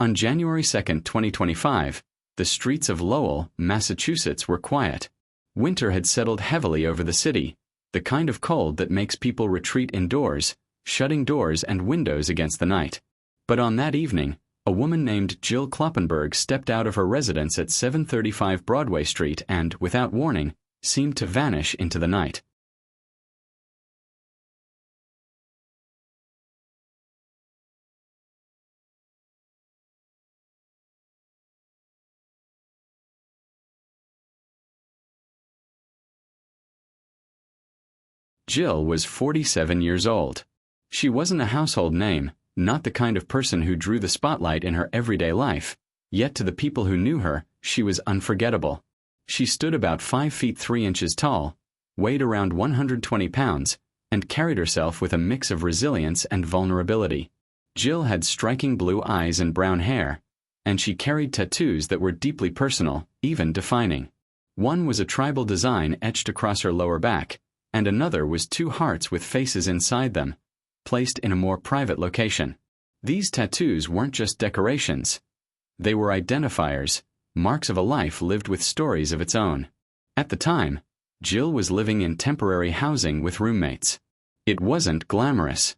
On January 2, 2025, the streets of Lowell, Massachusetts were quiet. Winter had settled heavily over the city, the kind of cold that makes people retreat indoors, shutting doors and windows against the night. But on that evening, a woman named Jill Kloppenburg stepped out of her residence at 735 Broadway Street and, without warning, seemed to vanish into the night. Jill was 47 years old. She wasn't a household name, not the kind of person who drew the spotlight in her everyday life, yet to the people who knew her, she was unforgettable. She stood about 5 feet 3 inches tall, weighed around 120 pounds, and carried herself with a mix of resilience and vulnerability. Jill had striking blue eyes and brown hair, and she carried tattoos that were deeply personal, even defining. One was a tribal design etched across her lower back, and another was 2 hearts with faces inside them, placed in a more private location. These tattoos weren't just decorations. They were identifiers, marks of a life lived with stories of its own. At the time, Jill was living in temporary housing with roommates. It wasn't glamorous.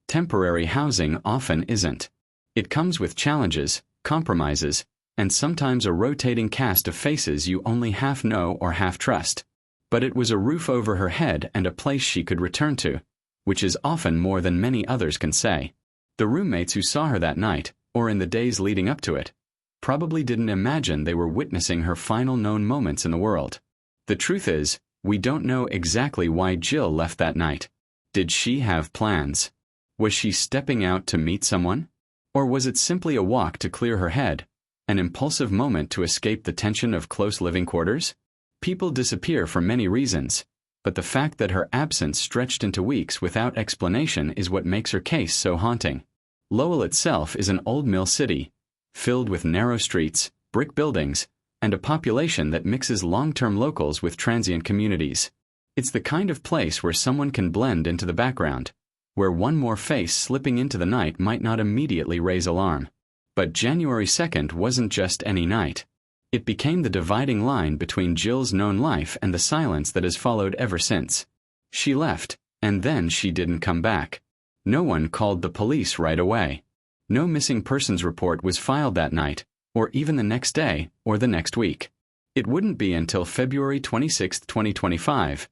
Temporary housing often isn't. It comes with challenges, compromises, and sometimes a rotating cast of faces you only half know or half trust. But it was a roof over her head and a place she could return to, which is often more than many others can say. The roommates who saw her that night, or in the days leading up to it, probably didn't imagine they were witnessing her final known moments in the world. The truth is, we don't know exactly why Jill left that night. Did she have plans? Was she stepping out to meet someone? Or was it simply a walk to clear her head, an impulsive moment to escape the tension of close living quarters? People disappear for many reasons, but the fact that her absence stretched into weeks without explanation is what makes her case so haunting. Lowell itself is an old mill city, filled with narrow streets, brick buildings, and a population that mixes long-term locals with transient communities. It's the kind of place where someone can blend into the background, where one more face slipping into the night might not immediately raise alarm. But January 2nd wasn't just any night. It became the dividing line between Jill's known life and the silence that has followed ever since. She left, and then she didn't come back. No one called the police right away. No missing persons report was filed that night, or even the next day, or the next week. It wouldn't be until February 26, 2025,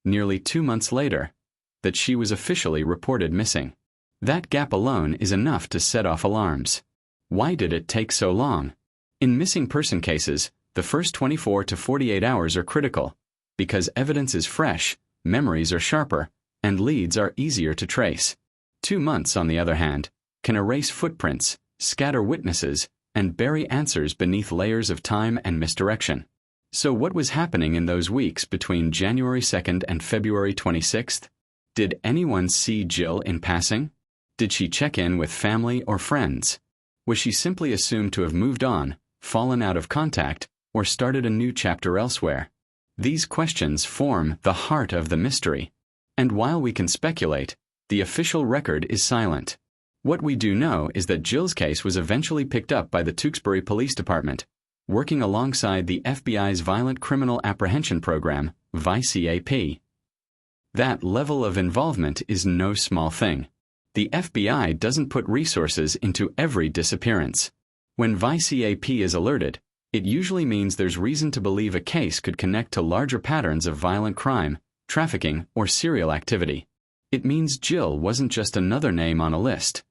nearly 2 months later, that she was officially reported missing. That gap alone is enough to set off alarms. Why did it take so long? In missing person cases, the first 24 to 48 hours are critical, because evidence is fresh, memories are sharper, and leads are easier to trace. 2 months, on the other hand, can erase footprints, scatter witnesses, and bury answers beneath layers of time and misdirection. So what was happening in those weeks between January 2nd and February 26th? Did anyone see Jill in passing? Did she check in with family or friends? Was she simply assumed to have moved on, fallen out of contact, or started a new chapter elsewhere? These questions form the heart of the mystery. And while we can speculate, the official record is silent. What we do know is that Jill's case was eventually picked up by the Tewksbury Police Department, working alongside the FBI's Violent Criminal Apprehension Program, ViCAP. That level of involvement is no small thing. The FBI doesn't put resources into every disappearance. When ViCAP is alerted, it usually means there's reason to believe a case could connect to larger patterns of violent crime, trafficking, or serial activity. It means Jill wasn't just another name on a list.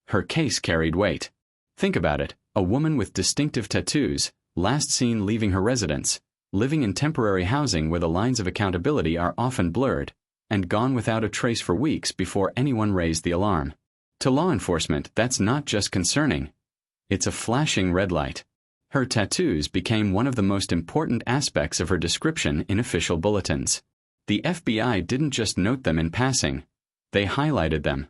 Her case carried weight. Think about it, a woman with distinctive tattoos, last seen leaving her residence, living in temporary housing where the lines of accountability are often blurred, and gone without a trace for weeks before anyone raised the alarm. To law enforcement, that's not just concerning. It's a flashing red light. Her tattoos became one of the most important aspects of her description in official bulletins. The FBI didn't just note them in passing. They highlighted them.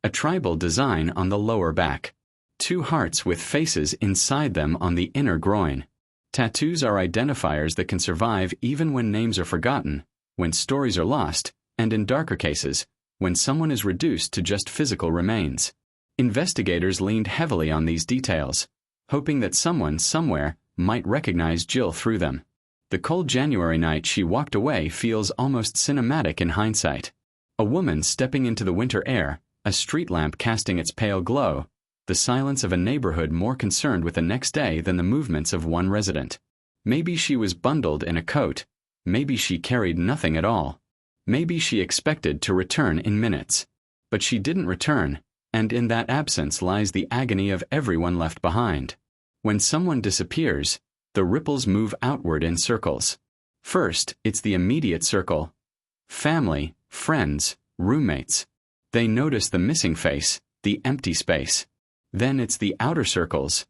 A tribal design on the lower back. 2 hearts with faces inside them on the inner groin. Tattoos are identifiers that can survive even when names are forgotten, when stories are lost, and in darker cases, when someone is reduced to just physical remains. Investigators leaned heavily on these details, hoping that someone somewhere might recognize Jill through them. The cold January night she walked away feels almost cinematic in hindsight. A woman stepping into the winter air, a street lamp casting its pale glow, the silence of a neighborhood more concerned with the next day than the movements of one resident. Maybe she was bundled in a coat. Maybe she carried nothing at all. Maybe she expected to return in minutes. But she didn't return, and in that absence lies the agony of everyone left behind. When someone disappears, the ripples move outward in circles. First, it's the immediate circle. Family, friends, roommates. They notice the missing face, the empty space. Then it's the outer circles.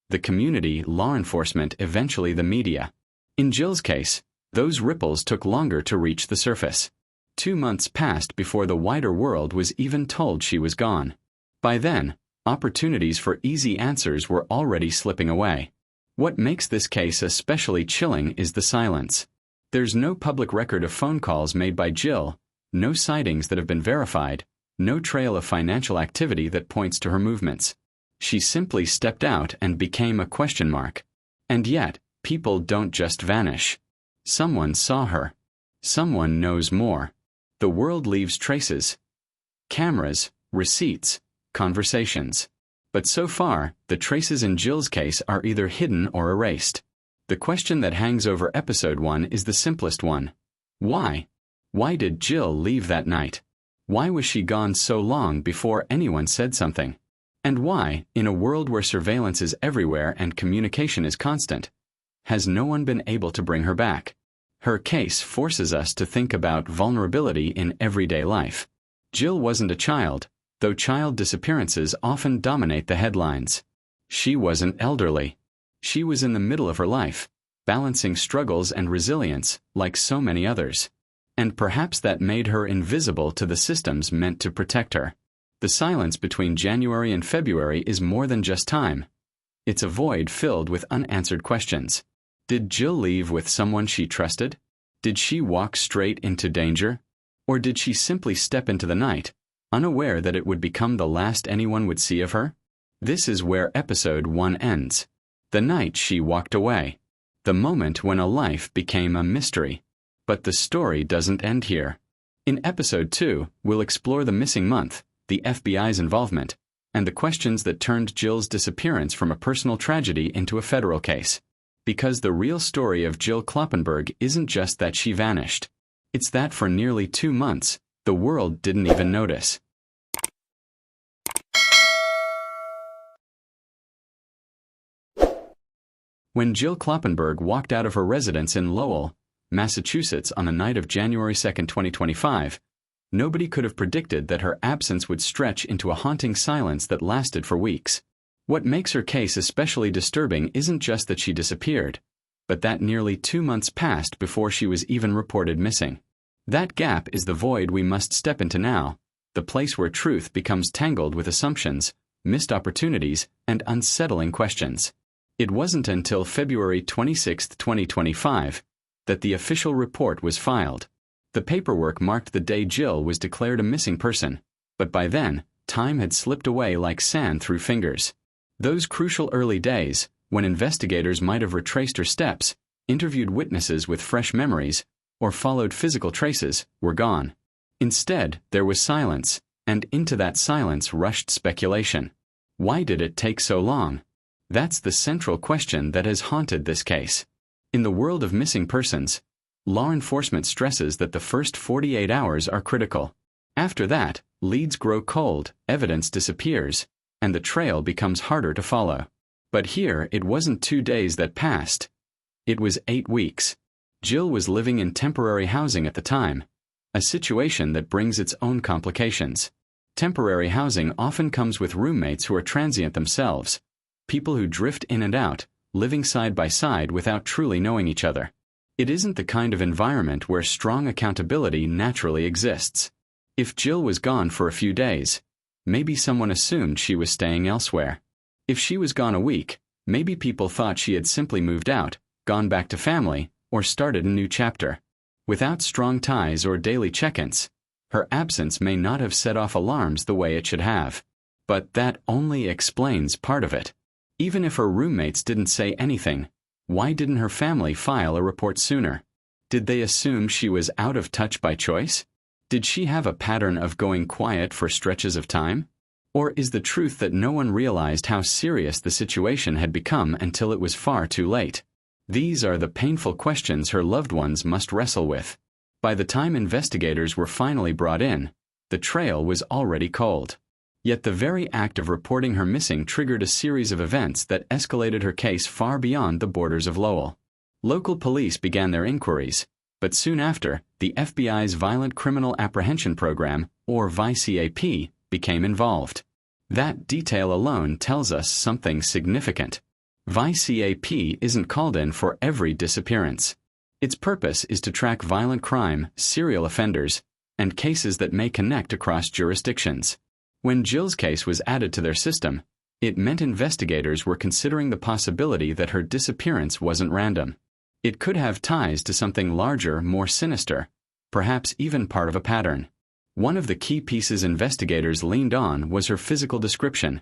The community, law enforcement, eventually the media. In Jill's case, those ripples took longer to reach the surface. 2 months passed before the wider world was even told she was gone. By then, opportunities for easy answers were already slipping away. What makes this case especially chilling is the silence. There's no public record of phone calls made by Jill, no sightings that have been verified, no trail of financial activity that points to her movements. She simply stepped out and became a question mark. And yet, people don't just vanish. Someone saw her. Someone knows more. The world leaves traces. Cameras, receipts, conversations. But so far, the traces in Jill's case are either hidden or erased. The question that hangs over episode 1 is the simplest one. Why? Why did Jill leave that night? Why was she gone so long before anyone said something? And why, in a world where surveillance is everywhere and communication is constant, has no one been able to bring her back? Her case forces us to think about vulnerability in everyday life. Jill wasn't a child, though child disappearances often dominate the headlines. She wasn't elderly. She was in the middle of her life, balancing struggles and resilience like so many others. And perhaps that made her invisible to the systems meant to protect her. The silence between January and February is more than just time. It's a void filled with unanswered questions. Did Jill leave with someone she trusted? Did she walk straight into danger? Or did she simply step into the night, unaware that it would become the last anyone would see of her? This is where episode 1 ends. The night she walked away. The moment when a life became a mystery. But the story doesn't end here. In episode 2, we'll explore the missing month, the FBI's involvement, and the questions that turned Jill's disappearance from a personal tragedy into a federal case. Because the real story of Jill Kloppenburg isn't just that she vanished. It's that for nearly 2 months, the world didn't even notice. When Jill Kloppenburg walked out of her residence in Lowell, Massachusetts on the night of January 2, 2025, nobody could have predicted that her absence would stretch into a haunting silence that lasted for weeks. What makes her case especially disturbing isn't just that she disappeared, but that nearly 2 months passed before she was even reported missing. That gap is the void we must step into now, the place where truth becomes tangled with assumptions, missed opportunities, and unsettling questions. It wasn't until February 26, 2025, that the official report was filed. The paperwork marked the day Jill was declared a missing person, but by then, time had slipped away like sand through fingers. Those crucial early days, when investigators might have retraced her steps, interviewed witnesses with fresh memories, or followed physical traces, were gone. Instead, there was silence, and into that silence rushed speculation. Why did it take so long? That's the central question that has haunted this case. In the world of missing persons, law enforcement stresses that the first 48 hours are critical. After that, leads grow cold, evidence disappears, and the trail becomes harder to follow. But here, it wasn't 2 days that passed. It was 8 weeks. Jill was living in temporary housing at the time, a situation that brings its own complications. Temporary housing often comes with roommates who are transient themselves, people who drift in and out, living side by side without truly knowing each other. It isn't the kind of environment where strong accountability naturally exists. If Jill was gone for a few days, maybe someone assumed she was staying elsewhere. If she was gone a week, maybe people thought she had simply moved out, gone back to family, or started a new chapter. Without strong ties or daily check-ins, her absence may not have set off alarms the way it should have. But that only explains part of it. Even if her roommates didn't say anything, why didn't her family file a report sooner? Did they assume she was out of touch by choice? Did she have a pattern of going quiet for stretches of time? Or is the truth that no one realized how serious the situation had become until it was far too late? These are the painful questions her loved ones must wrestle with. By the time investigators were finally brought in, the trail was already cold. Yet the very act of reporting her missing triggered a series of events that escalated her case far beyond the borders of Lowell. Local police began their inquiries, but soon after, the FBI's Violent Criminal Apprehension Program, or ViCAP, became involved. That detail alone tells us something significant. ViCAP isn't called in for every disappearance. Its purpose is to track violent crime, serial offenders, and cases that may connect across jurisdictions. When Jill's case was added to their system, it meant investigators were considering the possibility that her disappearance wasn't random. It could have ties to something larger, more sinister, perhaps even part of a pattern. One of the key pieces investigators leaned on was her physical description,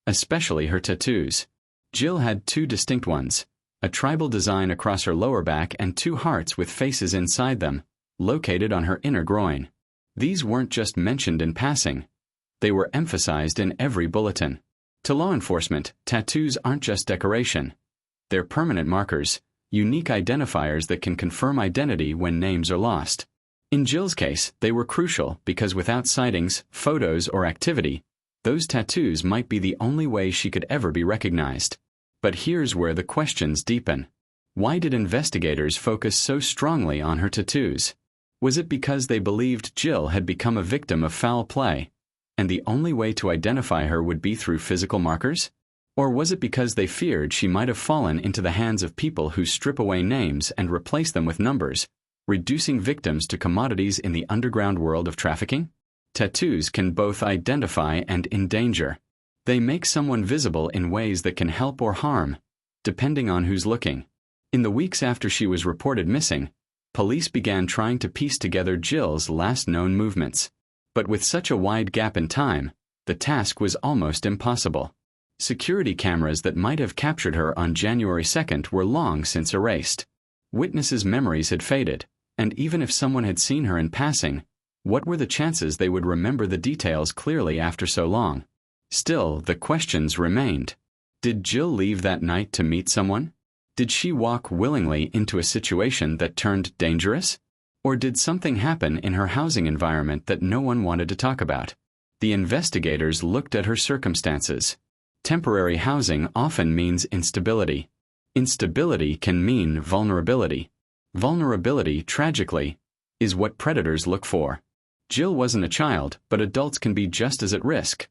especially her tattoos. Jill had two distinct ones, a tribal design across her lower back and two hearts with faces inside them, located on her inner groin. These weren't just mentioned in passing. They were emphasized in every bulletin. To law enforcement, tattoos aren't just decoration. They're permanent markers, unique identifiers that can confirm identity when names are lost. In Jill's case, they were crucial because without sightings, photos, or activity, those tattoos might be the only way she could ever be recognized. But here's where the questions deepen. Why did investigators focus so strongly on her tattoos? Was it because they believed Jill had become a victim of foul play, and the only way to identify her would be through physical markers? Or was it because they feared she might have fallen into the hands of people who strip away names and replace them with numbers, reducing victims to commodities in the underground world of trafficking? Tattoos can both identify and endanger. They make someone visible in ways that can help or harm, depending on who's looking. In the weeks after she was reported missing, police began trying to piece together Jill's last known movements. But with such a wide gap in time, the task was almost impossible. Security cameras that might have captured her on January 2nd were long since erased. Witnesses' memories had faded, and even if someone had seen her in passing, what were the chances they would remember the details clearly after so long? Still, the questions remained. Did Jill leave that night to meet someone? Did she walk willingly into a situation that turned dangerous? Or did something happen in her housing environment that no one wanted to talk about? The investigators looked at her circumstances. Temporary housing often means instability. Instability can mean vulnerability. Vulnerability, tragically, is what predators look for. Jill wasn't a child, but adults can be just as at risk.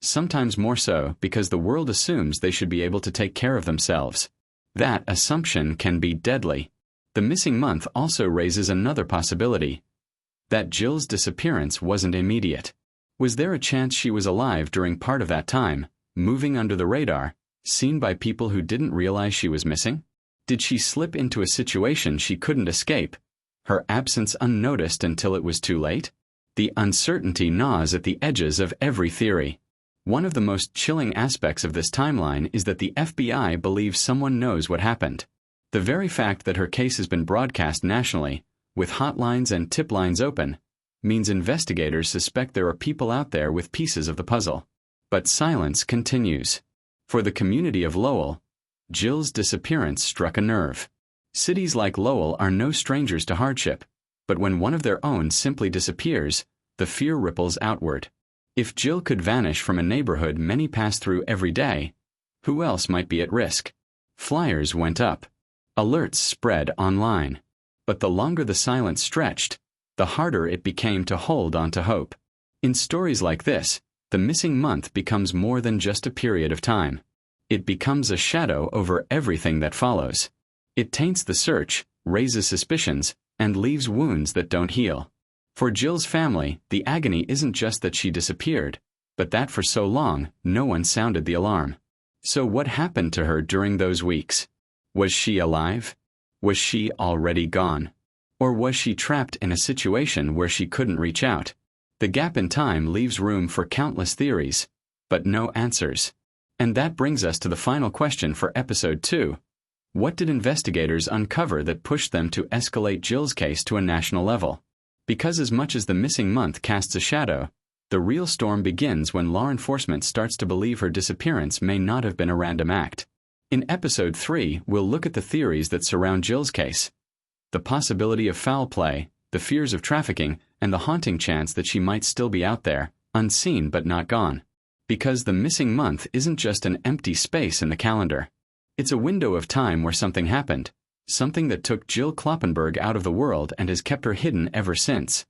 Sometimes more so because the world assumes they should be able to take care of themselves. That assumption can be deadly. The missing month also raises another possibility, that Jill's disappearance wasn't immediate. Was there a chance she was alive during part of that time, moving under the radar, seen by people who didn't realize she was missing? Did she slip into a situation she couldn't escape, her absence unnoticed until it was too late? The uncertainty gnaws at the edges of every theory. One of the most chilling aspects of this timeline is that the FBI believes someone knows what happened. The very fact that her case has been broadcast nationally, with hotlines and tip lines open, means investigators suspect there are people out there with pieces of the puzzle. But silence continues. For the community of Lowell, Jill's disappearance struck a nerve. Cities like Lowell are no strangers to hardship, but when one of their own simply disappears, the fear ripples outward. If Jill could vanish from a neighborhood many pass through every day, who else might be at risk? Flyers went up. Alerts spread online. But the longer the silence stretched, the harder it became to hold on to hope. In stories like this, the missing month becomes more than just a period of time. It becomes a shadow over everything that follows. It taints the search, raises suspicions, and leaves wounds that don't heal. For Jill's family, the agony isn't just that she disappeared, but that for so long, no one sounded the alarm. So what happened to her during those weeks? Was she alive? Was she already gone? Or was she trapped in a situation where she couldn't reach out? The gap in time leaves room for countless theories, but no answers. And that brings us to the final question for Episode 2. What did investigators uncover that pushed them to escalate Jill's case to a national level? Because as much as the missing month casts a shadow, the real storm begins when law enforcement starts to believe her disappearance may not have been a random act. In Episode 3, we'll look at the theories that surround Jill's case. The possibility of foul play, the fears of trafficking, and the haunting chance that she might still be out there, unseen but not gone. Because the missing month isn't just an empty space in the calendar. It's a window of time where something happened, something that took Jill Kloppenburg out of the world and has kept her hidden ever since.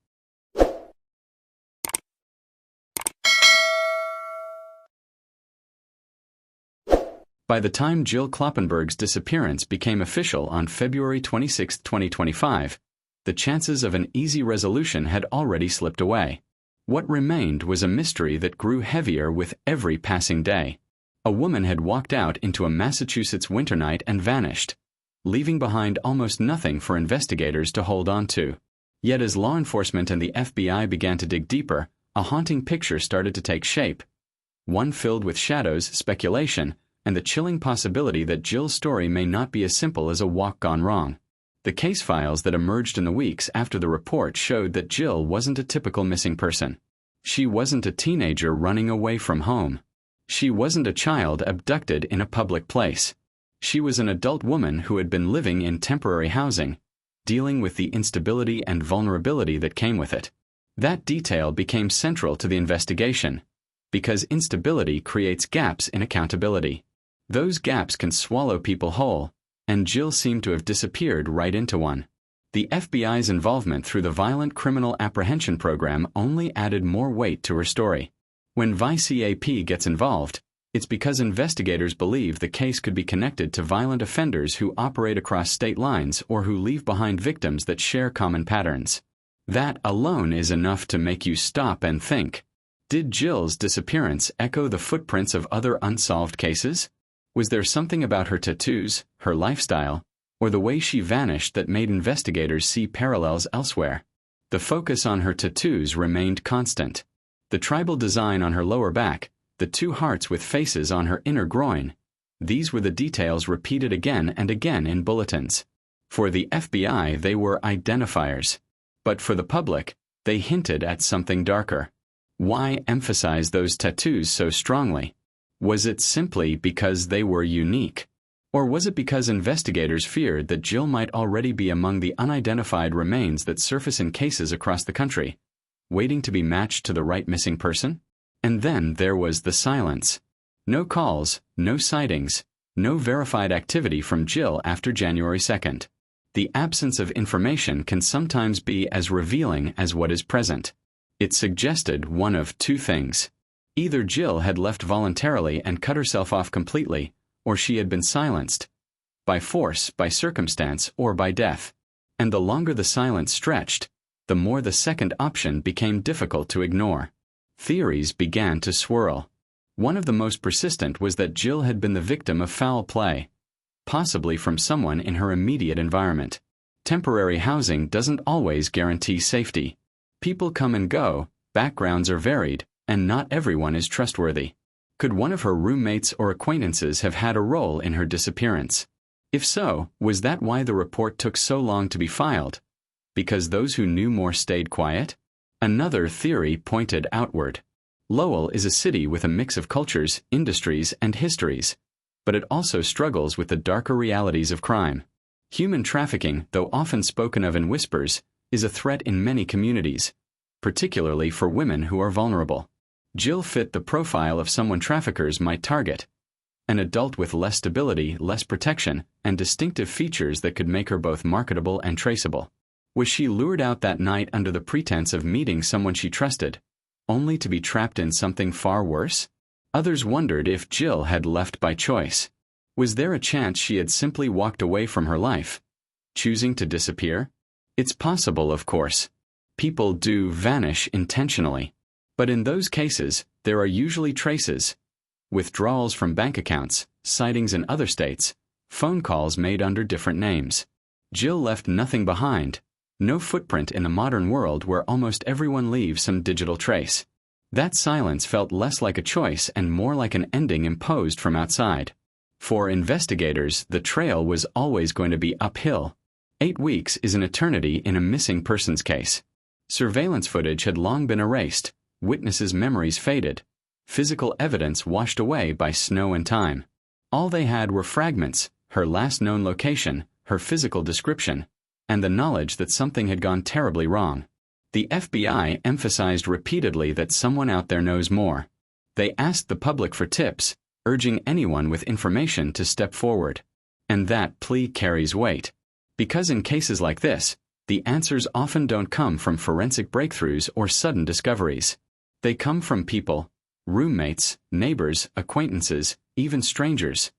By the time Jill Kloppenburg's disappearance became official on February 26, 2025, the chances of an easy resolution had already slipped away. What remained was a mystery that grew heavier with every passing day. A woman had walked out into a Massachusetts winter night and vanished, leaving behind almost nothing for investigators to hold on to. Yet as law enforcement and the FBI began to dig deeper, a haunting picture started to take shape. One filled with shadows, speculation, and the chilling possibility that Jill's story may not be as simple as a walk gone wrong. The case files that emerged in the weeks after the report showed that Jill wasn't a typical missing person. She wasn't a teenager running away from home. She wasn't a child abducted in a public place. She was an adult woman who had been living in temporary housing, dealing with the instability and vulnerability that came with it. That detail became central to the investigation, because instability creates gaps in accountability. Those gaps can swallow people whole, and Jill seemed to have disappeared right into one. The FBI's involvement through the Violent Criminal Apprehension Program only added more weight to her story. When ViCAP gets involved, it's because investigators believe the case could be connected to violent offenders who operate across state lines or who leave behind victims that share common patterns. That alone is enough to make you stop and think. Did Jill's disappearance echo the footprints of other unsolved cases? Was there something about her tattoos, her lifestyle, or the way she vanished that made investigators see parallels elsewhere? The focus on her tattoos remained constant. The tribal design on her lower back, the two hearts with faces on her inner groin. These were the details repeated again and again in bulletins. For the FBI, they were identifiers. But for the public, they hinted at something darker. Why emphasize those tattoos so strongly? Was it simply because they were unique? Or was it because investigators feared that Jill might already be among the unidentified remains that surface in cases across the country, waiting to be matched to the right missing person? And then there was the silence. No calls, no sightings, no verified activity from Jill after January 2nd. The absence of information can sometimes be as revealing as what is present. It suggested one of two things. Either Jill had left voluntarily and cut herself off completely, or she had been silenced. By force, by circumstance, or by death. And the longer the silence stretched, the more the second option became difficult to ignore. Theories began to swirl. One of the most persistent was that Jill had been the victim of foul play, possibly from someone in her immediate environment. Temporary housing doesn't always guarantee safety. People come and go, backgrounds are varied, and not everyone is trustworthy. Could one of her roommates or acquaintances have had a role in her disappearance? If so, was that why the report took so long to be filed? Because those who knew more stayed quiet? Another theory pointed outward. Lowell is a city with a mix of cultures, industries, and histories, but it also struggles with the darker realities of crime. Human trafficking, though often spoken of in whispers, is a threat in many communities, particularly for women who are vulnerable. Jill fit the profile of someone traffickers might target. An adult with less stability, less protection, and distinctive features that could make her both marketable and traceable. Was she lured out that night under the pretense of meeting someone she trusted, only to be trapped in something far worse? Others wondered if Jill had left by choice. Was there a chance she had simply walked away from her life, choosing to disappear? It's possible, of course. People do vanish intentionally. But in those cases, there are usually traces. Withdrawals from bank accounts, sightings in other states, phone calls made under different names. Jill left nothing behind. No footprint in the modern world where almost everyone leaves some digital trace. That silence felt less like a choice and more like an ending imposed from outside. For investigators, the trail was always going to be uphill. 8 weeks is an eternity in a missing persons case. Surveillance footage had long been erased, witnesses' memories faded, physical evidence washed away by snow and time. All they had were fragments, her last known location, her physical description, and the knowledge that something had gone terribly wrong. The FBI emphasized repeatedly that someone out there knows more. They asked the public for tips, urging anyone with information to step forward. And that plea carries weight. Because in cases like this, the answers often don't come from forensic breakthroughs or sudden discoveries. They come from people, roommates, neighbors, acquaintances, even strangers,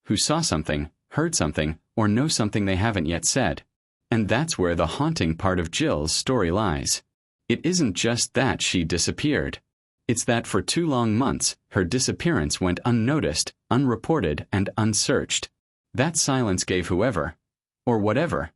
who saw something, heard something, or know something they haven't yet said. And that's where the haunting part of Jill's story lies. It isn't just that she disappeared. It's that for 2 long months, her disappearance went unnoticed, unreported, and unsearched. That silence gave whoever, or whatever,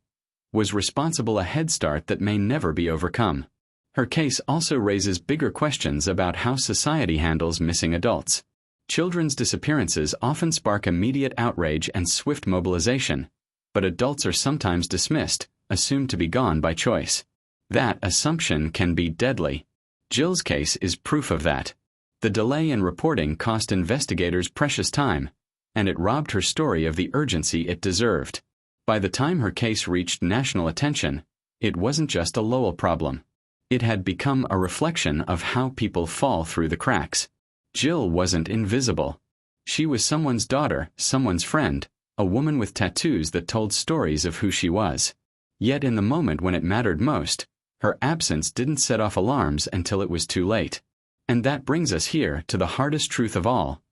was responsible a head start that may never be overcome. Her case also raises bigger questions about how society handles missing adults. Children's disappearances often spark immediate outrage and swift mobilization, but adults are sometimes dismissed, assumed to be gone by choice. That assumption can be deadly. Jill's case is proof of that. The delay in reporting cost investigators precious time, and it robbed her story of the urgency it deserved. By the time her case reached national attention, it wasn't just a Lowell problem. It had become a reflection of how people fall through the cracks. Jill wasn't invisible. She was someone's daughter, someone's friend, a woman with tattoos that told stories of who she was. Yet in the moment when it mattered most, her absence didn't set off alarms until it was too late. And that brings us here to the hardest truth of all.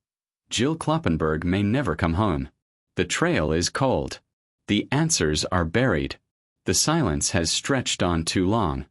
Jill Kloppenburg may never come home. The trail is cold. The answers are buried. The silence has stretched on too long.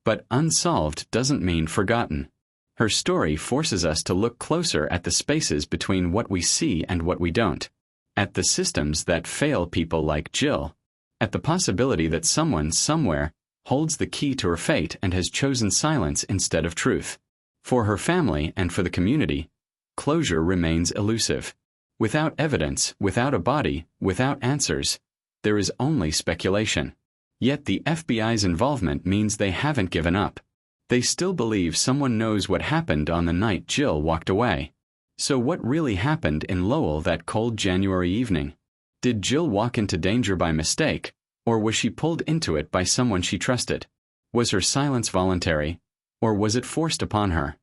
But unsolved doesn't mean forgotten. Her story forces us to look closer at the spaces between what we see and what we don't. At the systems that fail people like Jill. At the possibility that someone, somewhere, holds the key to her fate and has chosen silence instead of truth. For her family and for the community, closure remains elusive. Without evidence, without a body, without answers, there is only speculation. Yet the FBI's involvement means they haven't given up. They still believe someone knows what happened on the night Jill walked away. So what really happened in Lowell that cold January evening? Did Jill walk into danger by mistake, or was she pulled into it by someone she trusted? Was her silence voluntary, or was it forced upon her?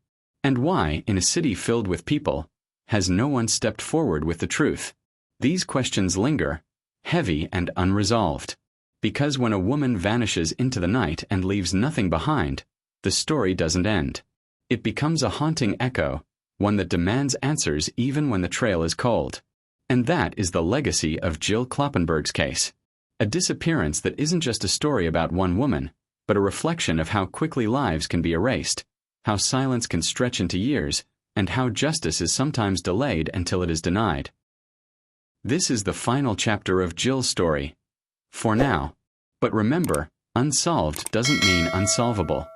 And why, in a city filled with people, has no one stepped forward with the truth? These questions linger, heavy and unresolved. Because when a woman vanishes into the night and leaves nothing behind, the story doesn't end. It becomes a haunting echo, one that demands answers even when the trail is cold. And that is the legacy of Jill Kloppenburg's case. A disappearance that isn't just a story about one woman, but a reflection of how quickly lives can be erased, how silence can stretch into years, and how justice is sometimes delayed until it is denied. This is the final chapter of Jill's story. For now. But remember, unsolved doesn't mean unsolvable.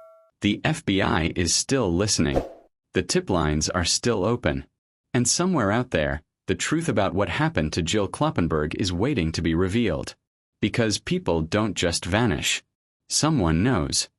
The FBI is still listening. The tip lines are still open. And somewhere out there, the truth about what happened to Jill Kloppenburg is waiting to be revealed. Because people don't just vanish. Someone knows.